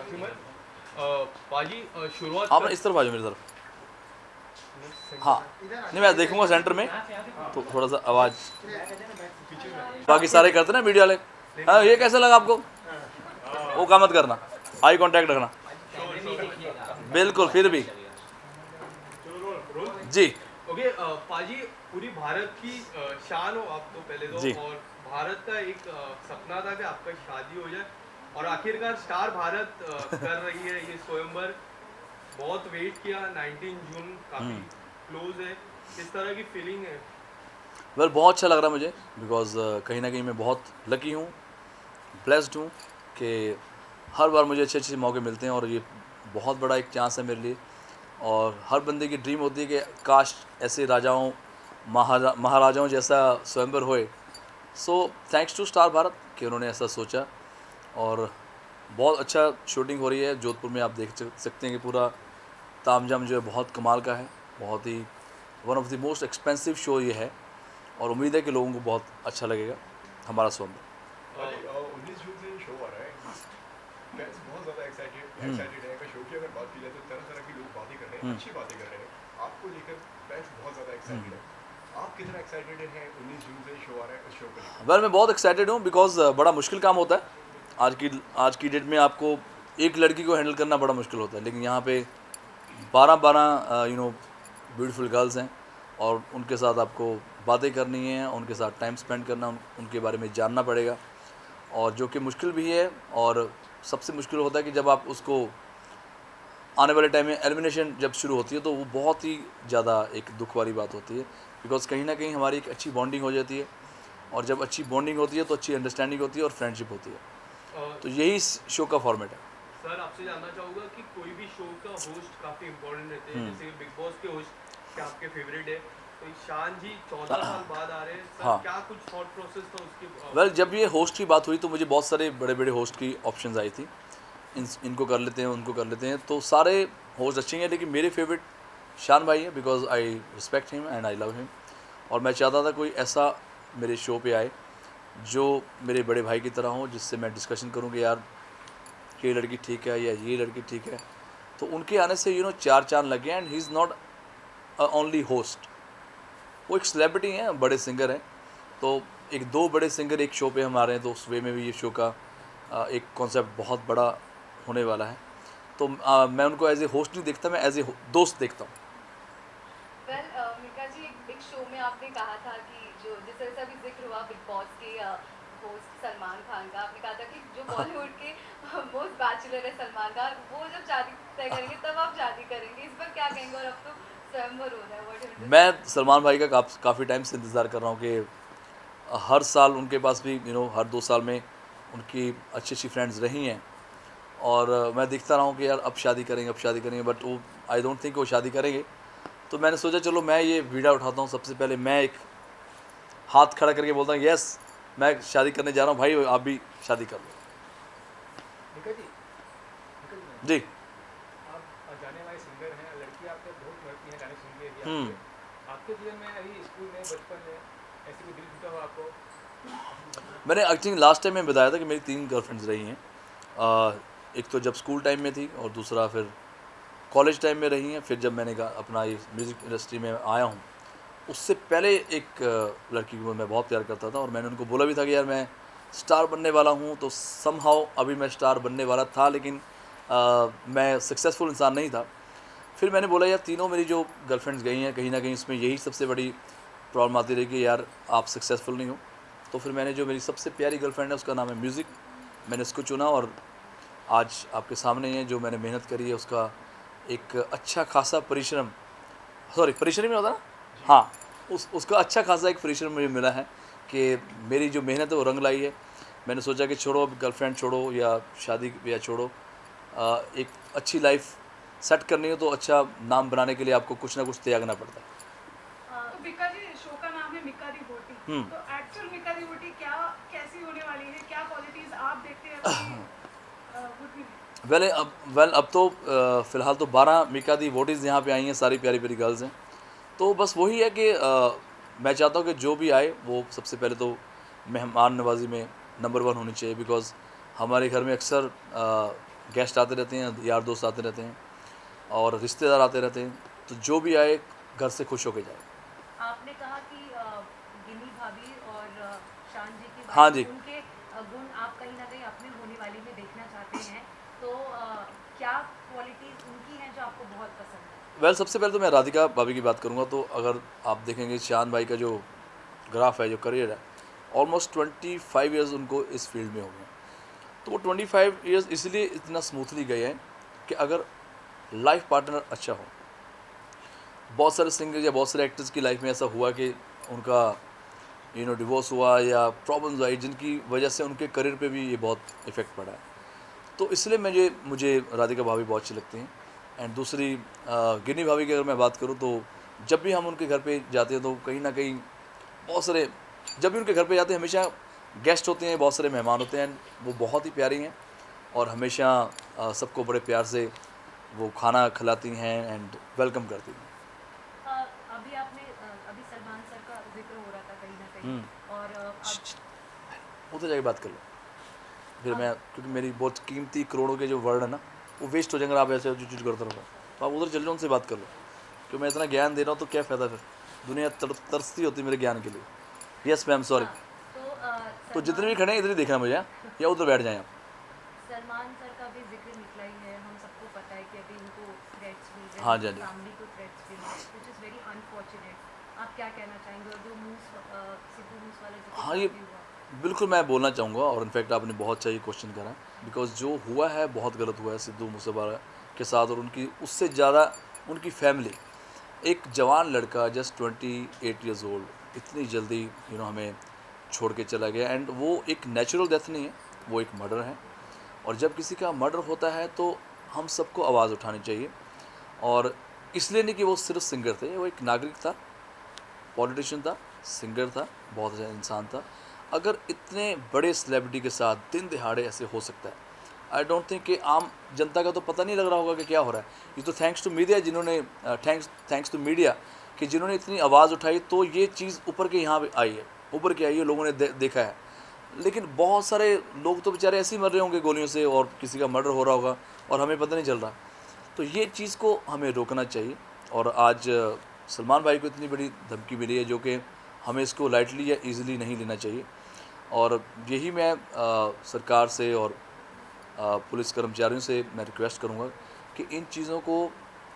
सिमर पाजी शुरुआत आप इस तरफ आ जाओ मेरी तरफ। हाँ नहीं, मैं देखूंगा सेंटर में तो थोड़ा सा आवाज़ बाकी सारे करते ना मीडिया वाले। हाँ, ये कैसा लगा आपको? वो काम मत करना, आई कांटेक्ट रखना बिल्कुल। फिर भी जी ओके पाजी, पूरी भारत की शान हो आप तो पहले तो, जी और भारत का एक सपना था कि आपका शादी हो जाए, और आखिरकार स्टार भारत कर रही है ये स्वयंवर। बहुत वेट किया, 19 जून काफ़ी क्लोज है। किस तरह की फीलिंग है? वेल बहुत अच्छा लग रहा है मुझे, बिकॉज कहीं ना कहीं मैं बहुत लकी हूँ, ब्लेस्ड हूँ कि हर बार मुझे अच्छे अच्छे मौके मिलते हैं और ये बहुत बड़ा एक चांस है मेरे लिए। और हर बंदे की ड्रीम होती है कि काश ऐसे राजाओं महाराजाओं जैसा स्वयंवर होए। So thanks to Star Bharat कि उन्होंने ऐसा सोचा। और बहुत अच्छा शूटिंग हो रही है जोधपुर में, आप देख सकते हैं कि पूरा तामझाम जो है बहुत कमाल का है। बहुत ही one of the most expensive show ये है, और उम्मीद है कि लोगों को बहुत अच्छा लगेगा हमारा स्वयंवर। 19 जून से शो आ रहा है, फैंस बहुत ज़्यादा एक्साइटेड है। अगर शो की अगर बात की जाए तो तरह तरह के लोग बातें कर रहे हैं, अच्छी बातें कर रहे हैं। आपको लेकर फैंस बहुत ज़्यादा एक्साइटेड है। आप कितना एक्साइटेड हैं? 19 जून से शो आ रहा है, उस शो को लेकर। वेल मैं बहुत एक्साइटेड हूँ, बिकॉज बड़ा मुश्किल काम होता है आज की डेट में। आपको एक लड़की को हैंडल करना बड़ा मुश्किल होता है, लेकिन यहाँ पे 12 ब्यूटीफुल गर्ल्स हैं, और उनके साथ आपको बातें करनी है, उनके साथ टाइम स्पेंड करना, उनके बारे में जानना पड़ेगा, और जो कि मुश्किल भी है। और सबसे मुश्किल होता है कि जब आप उसको आने वाले टाइम में एलिमिनेशन जब शुरू होती है तो वो बहुत ही ज़्यादा एक दुख वाली बात होती है, बिकॉज कहीं ना कहीं हमारी एक अच्छी बॉन्डिंग हो जाती है, और जब अच्छी बॉन्डिंग होती है तो अच्छी अंडरस्टैंडिंग होती है और फ्रेंडशिप होती है। तो यही इस शो का फॉर्मेट है। सर आपसे जानना चाहूँगा कि कोई भी शो का होस्ट काफ़ी इम्पोर्टेंट रहते हैं, जैसे बिग बॉस के होस्ट क्या आपके फेवरेट है, तो शान जी 14 साल बाद आ रहे हैं सर, हाँ क्या कुछ थॉट प्रोसेस था उसके? वेल जब ये होस्ट की बात हुई तो मुझे बहुत सारे बड़े बड़े होस्ट की ऑप्शंस आई थी, इनको कर लेते हैं उनको कर लेते हैं, तो सारे होस्ट अच्छे हैं, लेकिन मेरे फेवरेट शान भाई है, because I respect him and I love him. और मैं चाहता था कोई ऐसा मेरे शो पे आए जो मेरे बड़े भाई की तरह हो, जिससे मैं डिस्कशन करूँ कि यार ये लड़की ठीक है या ये लड़की ठीक है। तो उनके आने से चार चांद लगे, and he is not only host, वो एक सेलिब्रिटी हैं, बड़े सिंगर हैं। तो एक दो बड़े सिंगर एक शो पे हम आ रहे हैं, तो उस वे में भी ये शो का एक कॉन्सेप्ट बहुत बड़ा होने वाला है। तो मैं उनको एज ए होस्ट नहीं देखता, मैं एज ए दोस्त देखता हूँ। वेल मिका जी, एक शो में आपने कहा था कि जो जिस तरह से अभी जिक्र हुआ बिग बॉस के होस्ट सलमान खान का, आपने कहा था कि जो बॉलीवुड के मोस्ट बैचलर है सलमान खान, वो जब शादी तय करेंगे तब आप शादी करेंगे, इस पर क्या कहेंगे? और अब तो स्वयंवर हो रहा है, व्हाट मैं सलमान भाई का काफ़ी टाइम से इंतज़ार कर रहा हूँ कि हर साल उनके पास भी हर 2 साल में उनकी अच्छी अच्छी फ्रेंड्स रही हैं, और मैं देखता रहा हूँ कि यार अब शादी करेंगे अब शादी करेंगे, बट वो आई डोंट थिंक वो शादी करेंगे। तो मैंने सोचा चलो मैं ये वीडियो उठाता हूँ, सबसे पहले मैं एक हाथ खड़ा करके बोलता हूँ यस मैं शादी करने जा रहा हूँ भाई, आप भी शादी कर लो। निका जी, जी आप जाने वाले सिंगर हैं, लड़की आपके बहुत लड़की हैं गाने सुन के भी आपके जीवन में अभी स्कूल में बचपन में ऐसे कोई दिल टूटा हो आपको? मैंने आई थिंक लास्ट टाइम में बताया था कि मेरी 3 गर्लफ्रेंड्स रही हैं। एक तो जब स्कूल टाइम में थी, और दूसरा फिर कॉलेज टाइम में रही हैं, फिर जब मैंने अपना ये म्यूज़िक इंडस्ट्री में आया हूँ उससे पहले एक लड़की को मैं बहुत प्यार करता था, और मैंने उनको बोला भी था कि यार मैं स्टार बनने वाला हूँ। तो समहाउ अभी मैं स्टार बनने वाला था, लेकिन मैं सक्सेसफुल इंसान नहीं था। फिर मैंने बोला यार तीनों मेरी जो गर्लफ्रेंड्स गई हैं, कहीं ना कहीं उसमें यही सबसे बड़ी प्रॉब्लम आती रही कि यार आप सक्सेसफुल नहीं हो। तो फिर मैंने जो मेरी सबसे प्यारी गर्लफ्रेंड है उसका नाम है म्यूज़िक, मैंने उसको चुना, और आज आपके सामने ही है जो मैंने मेहनत करी है उसका एक अच्छा खासा परिश्रम, सॉरी परिश्रम नहीं होता ना, हाँ उसका अच्छा खासा एक परिश्रम मुझे मिला है कि मेरी जो मेहनत है वो रंग लाई है। मैंने सोचा कि छोड़ो अब गर्लफ्रेंड छोड़ो या शादी या छोड़ो, एक अच्छी लाइफ सेट करनी हो तो अच्छा नाम बनाने के लिए आपको कुछ ना कुछ त्यागना पड़ता है। तो मिक्का जी, शो का नाम है मिक्का दी बोटी, तो एक्चुअल मिक्का दी बोटी क्या कैसी होने वाली है? क्या क्वालिटीज आप देखते हैं अपनी वुड में? अब तो फ़िलहाल तो 12 मिका दी वोटिज़ यहाँ पे आई हैं, सारी प्यारी प्यारी गर्ल्स हैं। तो बस वही है कि मैं चाहता हूँ कि जो भी आए वो सबसे पहले तो मेहमान नवाजी में नंबर 1 होनी चाहिए, बिकॉज़ हमारे घर में अक्सर गेस्ट आते रहते हैं, यार दोस्त आते रहते हैं और रिश्तेदार आते रहते हैं, तो जो भी आए घर से खुश होके जाए। आपने कहा कि गिनी भाभी और शान जी की हाँ वाइफ, जी। उनके गुण आप कहीं ना कहीं अपने होने वाली में देखना चाहते हैं, तो क्या क्वालिटीज उनकी हैं जो आपको बहुत पसंद है? वेल सबसे पहले तो मैं राधिका भाभी की बात करूँगा, तो अगर आप देखेंगे शान भाई का जो ग्राफ है, जो करियर है, ऑलमोस्ट 25 ईयर्स उनको इस फील्ड में हो गए। तो वो 25 ईयर्स इसलिए इतना स्मूथली गए हैं कि अगर लाइफ पार्टनर अच्छा हो, बहुत सारे सिंगर्स या बहुत सारे एक्टर्स की लाइफ में ऐसा हुआ कि उनका डिवोर्स हुआ या प्रॉब्लम्स आई, जिनकी वजह से उनके करियर पे भी ये बहुत इफ़ेक्ट पड़ा है। तो इसलिए मुझे राधिका भाभी बहुत अच्छी लगती हैं। एंड दूसरी गिनी भाभी की अगर मैं बात करूँ, तो जब भी हम उनके घर पे जाते हैं तो कहीं ना कहीं बहुत सारे, जब भी उनके घर पे जाते हैं हमेशा गेस्ट होते हैं, बहुत सारे मेहमान होते हैं। वो बहुत ही प्यारी हैं और हमेशा सबको बड़े प्यार से वो खाना खिलाती हैं एंड वेलकम करती हैं। अभी सलमान सर का जिक्र हो रहा था कहीं ना कहीं, और उधर जाके बात कर लो फिर मैं, क्योंकि मेरी बहुत कीमती करोड़ों के जो वर्ड है ना, वो वेस्ट हो जाएंगे अगर आप ऐसे जो चीज़ करते रहो। तो आप उधर चल जाओ, उनसे बात कर लो, क्योंकि मैं इतना ज्ञान दे रहा हूँ तो क्या फ़ायदा, फिर दुनिया तरसती होती है मेरे ज्ञान के लिए। Yes ma'am, sorry. तो जितने भी खड़े हैं इधर ही देखना मुझे, या उधर बैठ जाएँ आप। सलमान सर का भी जिक्र निकला ही है, हम सबको पता है कि अभी उनको थ्रेट्स मिल रहे हैं, हाँ जी, हाँ जी। फैमिली को थ्रेट्स मिल रहे हैं, व्हिच इज़ वेरी अनफॉर्चुनेट। आप क्या कहना चाहेंगे? और जो सिद्धू मूसेवाला जी के हाँ, साथ ये भी हुआ। बिल्कुल मैं बोलना चाहूँगा, और इनफैक्ट आपने बहुत सही क्वेश्चन करा, बिकॉज जो हुआ है बहुत गलत हुआ है सिद्धू मूसेवाला के साथ, और उनकी उससे ज़्यादा उनकी फैमिली। एक जवान लड़का जस्ट 28 ईयर्स ओल्ड इतनी जल्दी हमें छोड़ के चला गया। एंड वो एक नेचुरल डेथ नहीं है, वो एक मर्डर है। और जब किसी का मर्डर होता है तो हम सबको आवाज़ उठानी चाहिए, और इसलिए नहीं कि वो सिर्फ सिंगर थे, वो एक नागरिक था, पॉलिटिशियन था, सिंगर था, बहुत अच्छा इंसान था। अगर इतने बड़े सेलिब्रिटी के साथ दिन दिहाड़े ऐसे हो सकता है, आई डोंट थिंक कि आम जनता का तो पता नहीं लग रहा होगा कि क्या हो रहा है। ये तो थैंक्स टू मीडिया, जिन्होंने थैंक्स टू मीडिया कि जिन्होंने इतनी आवाज़ उठाई, तो ये चीज़ ऊपर के यहाँ पे आई है, ऊपर के आई है, लोगों ने देखा है। लेकिन बहुत सारे लोग तो बेचारे ऐसे ही मर रहे होंगे गोलियों से, और किसी का मर्डर हो रहा होगा और हमें पता नहीं चल रहा। तो ये चीज़ को हमें रोकना चाहिए। और आज सलमान भाई को इतनी बड़ी धमकी मिली है, जो कि हमें इसको लाइटली या ईज़िली नहीं लेना चाहिए। और यही मैं सरकार से और पुलिस कर्मचारियों से मैं रिक्वेस्ट करूंगा कि इन चीज़ों को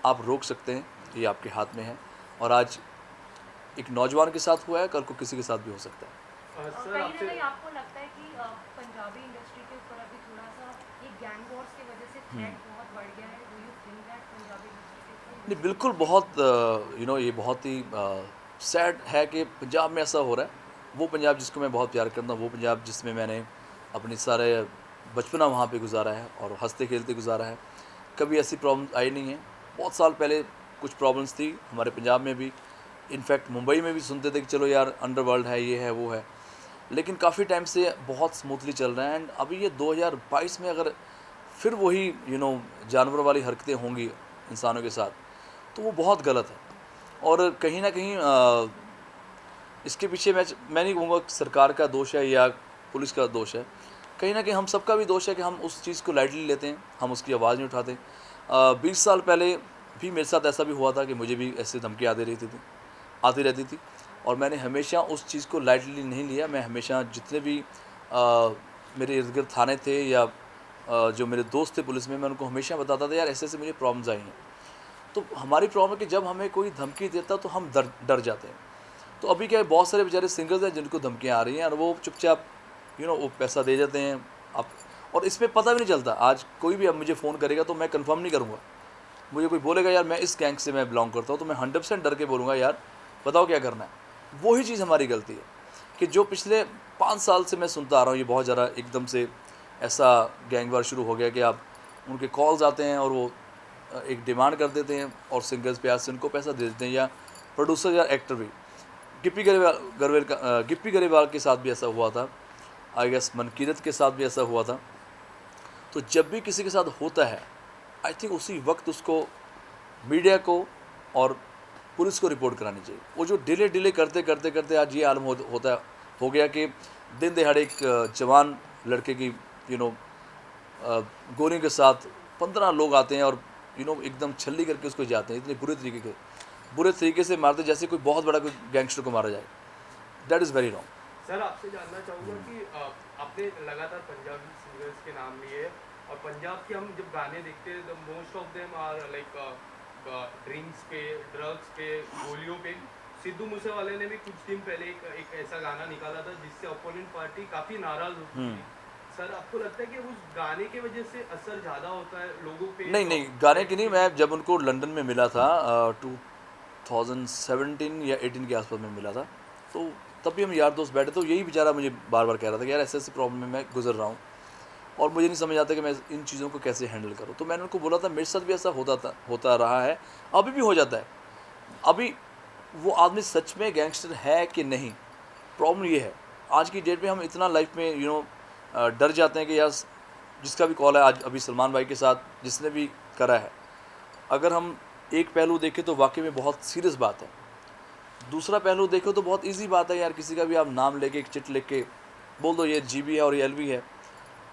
आप रोक सकते हैं, ये आपके हाथ में है। और आज एक नौजवान के साथ हुआ है, कल को किसी के साथ भी हो सकता है। सर कहीं ना आपसे कहीं आपको लगता है कि पंजाबी इंडस्ट्री के ऊपर अभी थोड़ा सा ये गैंग वॉर्स की वजह से थ्रेट बहुत बढ़ गया है? Do you think that Punjabi industry के ऊपर? नहीं, बिल्कुल, बहुत ये बहुत ही सैड है कि पंजाब में ऐसा हो रहा है। वो पंजाब जिसको मैं बहुत प्यार करता हूँ, वो पंजाब जिसमें मैंने अपनी सारे बचपना वहाँ पे गुजारा है और हंसते खेलते गुजारा है, कभी ऐसी प्रॉब्लम आई नहीं है। बहुत साल पहले कुछ प्रॉब्लम्स थी हमारे पंजाब में भी, इनफैक्ट मुंबई में भी सुनते थे कि चलो यार अंडरवर्ल्ड है, ये है, वो है। लेकिन काफ़ी टाइम से बहुत स्मूथली चल रहा है। एंड अभी ये 2022 में अगर फिर वही जानवरों वाली हरकतें होंगी इंसानों के साथ, तो वो बहुत गलत है। और कहीं ना कहीं इसके पीछे मैं नहीं कहूँगा कि सरकार का दोष है या पुलिस का दोष है, कहीं ना कहीं हम सबका भी दोष है कि हम उस चीज़ को लाइटली लेते हैं, हम उसकी आवाज़ नहीं उठाते। 20 साल पहले भी मेरे साथ ऐसा भी हुआ था कि मुझे भी ऐसे धमकी आती रहती थी, और मैंने हमेशा उस चीज़ को लाइटली नहीं लिया। मैं हमेशा जितने भी मेरे इर्द गिर्द थाने थे या जो मेरे दोस्त थे पुलिस में, मैं उनको हमेशा बताता था यार ऐसे ऐसे मुझे प्रॉब्लम्स आई हैं। तो हमारी प्रॉब्लम है कि जब हमें कोई धमकी देता तो हम डर जाते हैं। तो अभी क्या है, बहुत सारे बेचारे सिंगर्स हैं जिनको धमकियाँ आ रही हैं और वो चुपचाप वो पैसा दे जाते हैं आप, और इसमें पता भी नहीं चलता। आज कोई भी अब मुझे फ़ोन करेगा तो मैं कंफर्म नहीं करूँगा। मुझे कोई बोलेगा यार मैं इस गैंग से मैं बिलोंग करता हूँ, तो मैं 100% डर के बोलूँगा यार बताओ क्या करना है। वही चीज़ हमारी गलती है कि जो पिछले 5 साल से मैं सुनता आ रहा हूँ, ये बहुत ज़्यादा एकदम से ऐसा गैंगवार शुरू हो गया कि आप उनके कॉल्स आते हैं और वो एक डिमांड कर देते हैं और सिंगर्स प्यार से उनको पैसा दे देते हैं, या प्रोड्यूसर या एक्टर भी। गिप्पी गरेवाल के साथ भी ऐसा हुआ था, आई गेस मनकीरत के साथ भी ऐसा हुआ था। तो जब भी किसी के साथ होता है, आई थिंक उसी वक्त उसको मीडिया को और पुलिस को रिपोर्ट करानी चाहिए। वो जो डिले करते करते करते आज ये आलम हो गया कि दिन दिहाड़े एक जवान लड़के की गोलियों के साथ 15 लोग आते हैं और एकदम छल्ली करके उसको जाते हैं, इतने बुरे तरीके से मारते जैसे कोई बहुत बड़ा कोई गैंगस्टर को मारा जाए। That is very wrong. Sir आपसे जानना चाहूँगा कि आपने लगातार पंजाबी सिंगर्स के नाम लिए और पंजाब के हम जब गाने देखते हैं तो most of them are like drinks पे, ड्रग्स पे, गोलियों पे। सिद्धू मूसेवाले ने भी कुछ दिन पहले एक ऐसा गाना निकाला था जिससे अपोनेंट पार्टी काफ़ी नाराज़ होती थी। सर आपको लगता है कि उस गाने की वजह से असर ज़्यादा होता है लोगों पे? नहीं, गाने की नहीं, मैं जब उनको लंदन में मिला था 2017 या 18 के आसपास में मिला था, तो तब भी हम यार दोस्त बैठे, तो यही बेचारा मुझे बार बार कह रहा था कि यार ऐसे प्रॉब्लम में मैं गुजर रहा हूँ और मुझे नहीं समझ आता कि मैं इन चीज़ों को कैसे हैंडल करूँ। तो मैंने उनको बोला था मेरे साथ भी ऐसा होता रहा है, अभी भी हो जाता है। अभी वो आदमी सच में गैंगस्टर है कि नहीं, प्रॉब्लम ये है आज की डेट में हम इतना लाइफ में डर जाते हैं कि यार जिसका भी कॉल है आज अभी सलमान भाई के साथ जिसने भी करा है, अगर हम एक पहलू देखें तो वाकई में बहुत सीरियस बात है, दूसरा पहलू देखो तो बहुत इजी बात है यार, किसी का भी आप नाम लेके एक चिट लिख के बोल दो ये GB है और ये LV है,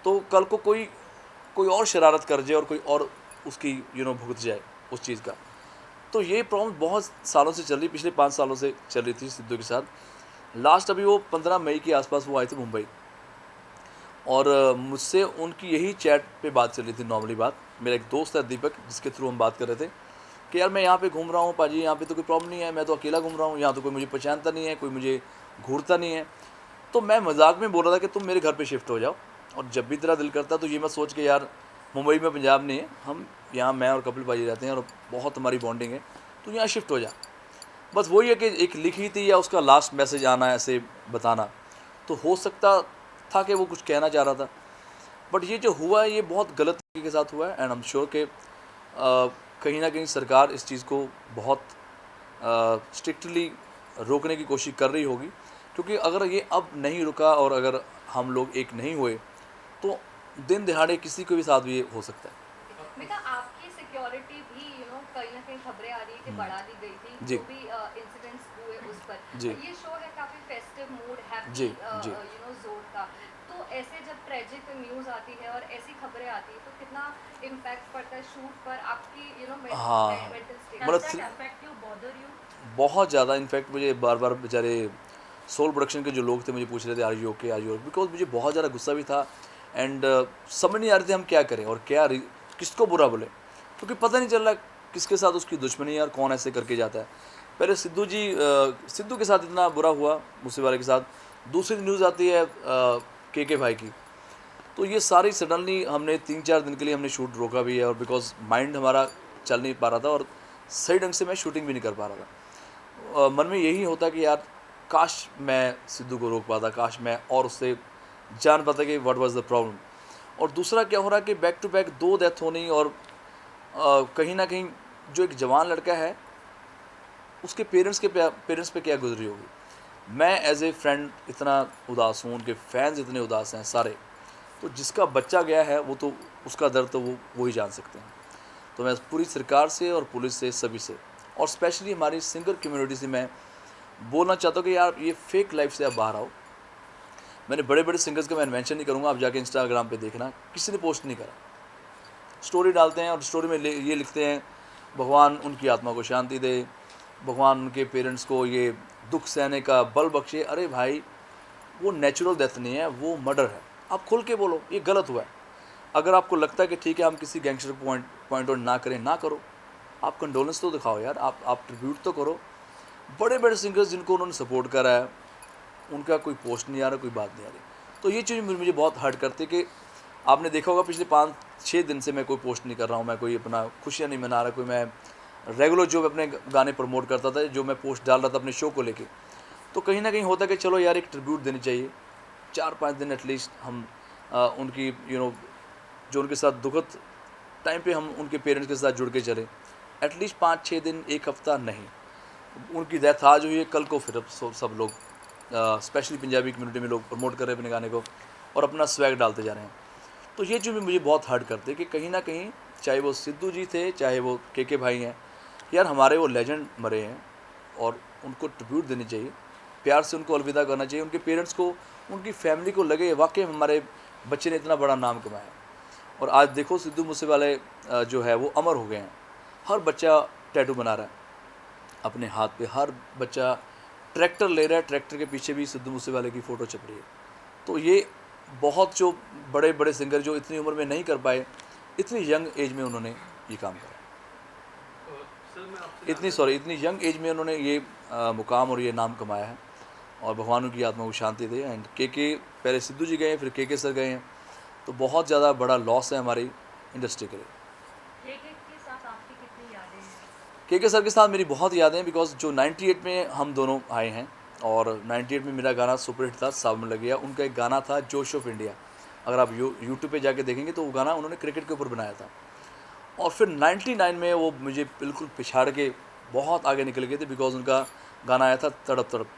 तो कल को कोई और शरारत कर जाए और कोई और उसकी भुगत जाए उस चीज़ का। तो ये प्रॉब्लम बहुत सालों से चल रही, पिछले 5 सालों से चल रही थी सिद्धू के साथ। लास्ट अभी वो 15 मई के आसपास वो आए थे मुंबई और मुझसे उनकी यही चैट पे बात चल रही थी, नॉर्मली बात। मेरा एक दोस्त है दीपक, जिसके थ्रू हम बात कर रहे थे कि यार मैं यहाँ पे घूम रहा हूँ पाजी, यहाँ पे तो कोई प्रॉब्लम नहीं है, मैं तो अकेला घूम रहा हूँ, यहाँ तो कोई मुझे पहचानता नहीं है, कोई मुझे घूरता नहीं है। तो मैं मजाक में बोल रहा था कि तुम मेरे घर पे शिफ्ट हो जाओ और जब भी तेरा दिल करता तो ये मत सोच के यार मुंबई में पंजाब नहीं है, हम यहाँ मैं और कपिल भाई रहते हैं और बहुत हमारी बॉन्डिंग है, तो यहाँ शिफ्ट हो जा। बस वही है कि एक लिखी थी या उसका लास्ट मैसेज आना ऐसे बताना, तो हो सकता था कि वो कुछ कहना चाह रहा था, बट ये जो हुआ है ये बहुत गलत तरीके के साथ हुआ है। एंड आई एम श्योर कि कहीं ना कहीं सरकार इस चीज़ को बहुत स्ट्रिक्टली रोकने की कोशिश कर रही होगी, क्योंकि अगर ये अब नहीं रुका और अगर हम लोग एक नहीं हुए तो दिन दिहाड़े किसी को भी साथ भी ये हो सकता है। बेटा आपकी सिक्योरिटी भी कहीं ना कहीं खबरें आ रही है कि बढ़ा दी गई थी, जी। जो भी इंसिडेंट्स हुए उस पर। जी। ये शो है काफी फेस्टिव मूड जी, हैप्पी जी। जोन का, तो ऐसे जब ट्रेजिक न्यूज़ आती है और ऐसी खबरें आती है तो कितना इम्पैक्ट पड़ता है शूट पर, आपकी हाँ, मेंटल स्टेट? मतलब बहुत ज़्यादा। इनफैक्ट मुझे बार बार बेचारे सोल प्रोडक्शन के जो लोग थे मुझे पूछ रहे थे आर यू ओके, बिकॉज मुझे बहुत ज़्यादा गुस्सा भी था एंड समझ नहीं आ रही थी हम क्या करें और किसको बुरा बोले, क्योंकि पता नहीं चल रहा किसके साथ उसकी दुश्मनी है और कौन ऐसे करके जाता है। पहले सिद्धू के साथ इतना बुरा हुआ मूसेवाले के साथ, दूसरी न्यूज़ आती है के भाई की, तो ये सारी सडनली हमने 3-4 दिन के लिए हमने शूट रोका भी है और बिकॉज माइंड हमारा चल नहीं पा रहा था और सही ढंग से मैं शूटिंग भी नहीं कर पा रहा था। मन में यही होता कि यार काश मैं सिद्धू को रोक पाता, काश मैं और उससे जान पाता कि व्हाट वाज द प्रॉब्लम। और दूसरा क्या हो रहा कि बैक टू बैक 2 डेथ होनी और कहीं ना कहीं जो एक जवान लड़का है उसके पेरेंट्स पे क्या गुजरी होगी। मैं एज ए फ्रेंड इतना उदास हूँ, उनके फैंस इतने उदास हैं सारे, तो जिसका बच्चा गया है वो तो उसका दर्द तो वो ही जान सकते हैं। तो मैं पूरी सरकार से और पुलिस से सभी से और स्पेशली हमारी सिंगर कम्युनिटी से मैं बोलना चाहता हूँ कि यार ये फेक लाइफ से आप बाहर आओ। मैंने बड़े बड़े सिंगर्स का मैं मेंशन नहीं करूँगा, आप जाके इंस्टाग्राम पे देखना, किसी ने पोस्ट नहीं करा, स्टोरी डालते हैं और स्टोरी में ये लिखते हैं भगवान उनकी आत्मा को शांति दे, भगवान उनके पेरेंट्स को ये दुख सहने का बल बख्शे। अरे भाई वो नेचुरल डेथ नहीं है, वो मर्डर है। आप खुल के बोलो ये गलत हुआ है। अगर आपको लगता है कि ठीक है हम किसी गैंगस्टर पॉइंट आउट ना करें, ना करो, आप कंडोलेंस तो दिखाओ यार, आप ट्रिब्यूट तो करो। बड़े बड़े सिंगर्स जिनको उन्होंने सपोर्ट करा है उनका कोई पोस्ट नहीं आ रहा, कोई बात नहीं आ रही, तो ये चीज़ मुझे बहुत हर्ट करती है कि आपने देखा होगा पिछले 5-6 दिन से मैं कोई पोस्ट नहीं कर रहा हूँ, मैं कोई अपना खुशियाँ नहीं मना रहा, कोई मैं रेगुलर जो अपने गाने प्रमोट करता था, जो मैं पोस्ट डाल रहा था अपने शो को लेके, तो कहीं ना कहीं होता कि चलो यार एक ट्रिब्यूट देनी चाहिए, 4-5 दिन एटलीस्ट हम उनकी जो उनके साथ दुखद टाइम पे हम उनके पेरेंट्स के साथ जुड़ के चले, एटलीस्ट 5-6 दिन, एक हफ्ता नहीं। उनकी डेथ आज हुई है, कल को फिर सब लोग स्पेशली पंजाबी कम्युनिटी में लोग प्रमोट कर रहे हैं अपने गाने को और अपना स्वैग डालते जा रहे हैं। तो ये चीज़ भी मुझे बहुत हर्ट करती है कि कहीं ना कहीं चाहे वो सिद्धू जी थे, चाहे वो के भाई हैं, यार हमारे वो लेजेंड मरे हैं और उनको ट्रिब्यूट देनी चाहिए, प्यार से उनको अलविदा करना चाहिए। उनके पेरेंट्स को, उनकी फैमिली को लगे वाकई हमारे बच्चे ने इतना बड़ा नाम कमाया और आज देखो सिद्धू मूसेवाले जो है वो अमर हो गए हैं। हर बच्चा टैटू बना रहा है अपने हाथ पे, हर बच्चा ट्रैक्टर ले रहा है, ट्रैक्टर के पीछे भी सिद्धू मूसेवाले की फ़ोटो छप रही है। तो ये बहुत जो बड़े बड़े सिंगर जो इतनी उम्र में नहीं कर पाए, इतनी यंग एज में उन्होंने ये काम करा। सर मैं आपसे इतनी यंग एज में उन्होंने ये मुकाम और ये नाम कमाया है, और भगवान उनकी आत्मा को शांति दे। एंड के पहले सिद्धू जी गए, फिर के सर गए हैं, तो बहुत ज़्यादा बड़ा लॉस है हमारी इंडस्ट्री के लिए। के साथ आपकी कितनी यादें हैं? के सर के साथ मेरी बहुत यादें हैं, बिकॉज जो 98 में हम दोनों आए हैं, और 98 में मेरा गाना सुपरहिट था, सावन लग गया। उनका एक गाना था जोश ऑफ इंडिया, अगर आप यूट्यूब पे जाके देखेंगे तो वो गाना उन्होंने क्रिकेट के ऊपर बनाया था। और फिर 99 में वो मुझे बिल्कुल पिछाड़ के बहुत आगे निकल गए थे, बिकॉज उनका गाना आया था तड़प तड़प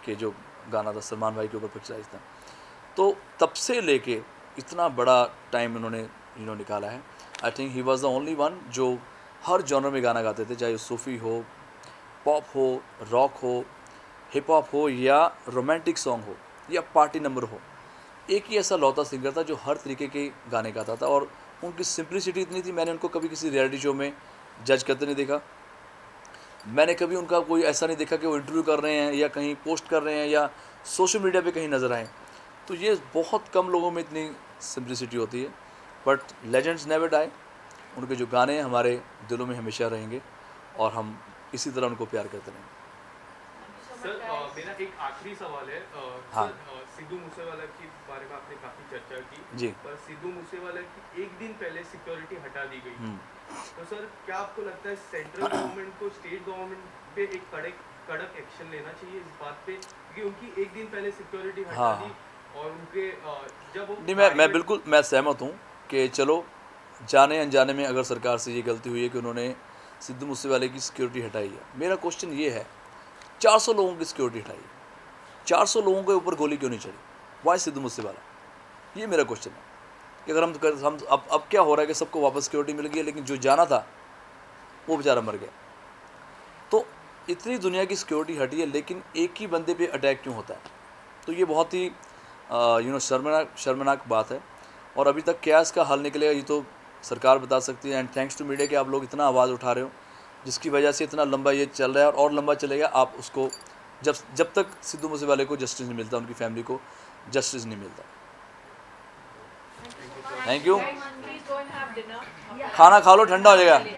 के, जो गाना था सलमान भाई के ऊपर पिक्चराइज था। तो तब से लेके इतना बड़ा टाइम उन्होंने निकाला है। I think he was the only one जो हर जॉनर में गाना गाते थे, चाहे सूफ़ी हो, पॉप हो, रॉक हो, हिप हॉप हो, या रोमांटिक सॉन्ग हो, या पार्टी नंबर हो। एक ही ऐसा लौता सिंगर था जो हर तरीके के गाने गाता था, और उनकी सिंप्लिसिटी इतनी थी, मैंने उनको कभी किसी रियलिटी शो में जज करते नहीं देखा। मैंने कभी उनका कोई ऐसा नहीं देखा कि वो इंटरव्यू कर रहे हैं या कहीं पोस्ट कर रहे हैं या सोशल मीडिया पे कहीं नज़र आए। तो ये बहुत कम लोगों में इतनी सिंप्लिसिटी होती है। बट लेजेंड्स नेवर डाई, उनके जो गाने हमारे दिलों में हमेशा रहेंगे, और हम इसी तरह उनको प्यार करते रहेंगे। सर मेरा एक आखिरी सवाल है। हाँ। सर सिद्धू मूसेवाला के बारे में आपने काफ़ी चर्चा की जी। पर सिद्धू मूसेवाला की एक दिन पहले सिक्योरिटी हटा दी गई। तो सर क्या आपको लगता है सेंट्रल गवर्नमेंट को स्टेट गवर्नमेंट पे एक कड़क एक्शन लेना चाहिए इस बात पे, क्योंकि उनकी एक दिन पहले सिक्योरिटी हटा हाँ। दी, और उनके जब वो नहीं, मैं बिल्कुल मैं सहमत हूँ कि चलो जाने अनजाने में अगर सरकार से ये गलती हुई है कि उन्होंने सिद्धू मूसेवाले की सिक्योरिटी हटाई है। मेरा क्वेश्चन ये है, 400 लोगों की सिक्योरिटी हटाई है, 400 लोगों के ऊपर गोली क्यों नहीं चली? वाई सिद्धू मूसेवाला? ये मेरा क्वेश्चन है कि अगर हम अब क्या हो रहा है कि सबको वापस सिक्योरिटी मिल गई है, लेकिन जो जाना था वो बेचारा मर गया। तो इतनी दुनिया की सिक्योरिटी हटी है, लेकिन एक ही बंदे पे अटैक क्यों होता है? तो ये बहुत ही शर्मनाक बात है, और अभी तक क्या इसका हल निकलेगा ये तो सरकार बता सकती है। एंड थैंक्स टू मीडिया कि आप लोग इतना आवाज़ उठा रहे हो, जिसकी वजह से इतना लंबा ये चल रहा है और लंबा चलेगा। आप उसको जब तक सिद्धू मूसेवाले को जस्टिस नहीं मिलता, उनकी फैमिली को जस्टिस नहीं मिलता। Thank you. खाना खा लो, ठंडा हो जाएगा।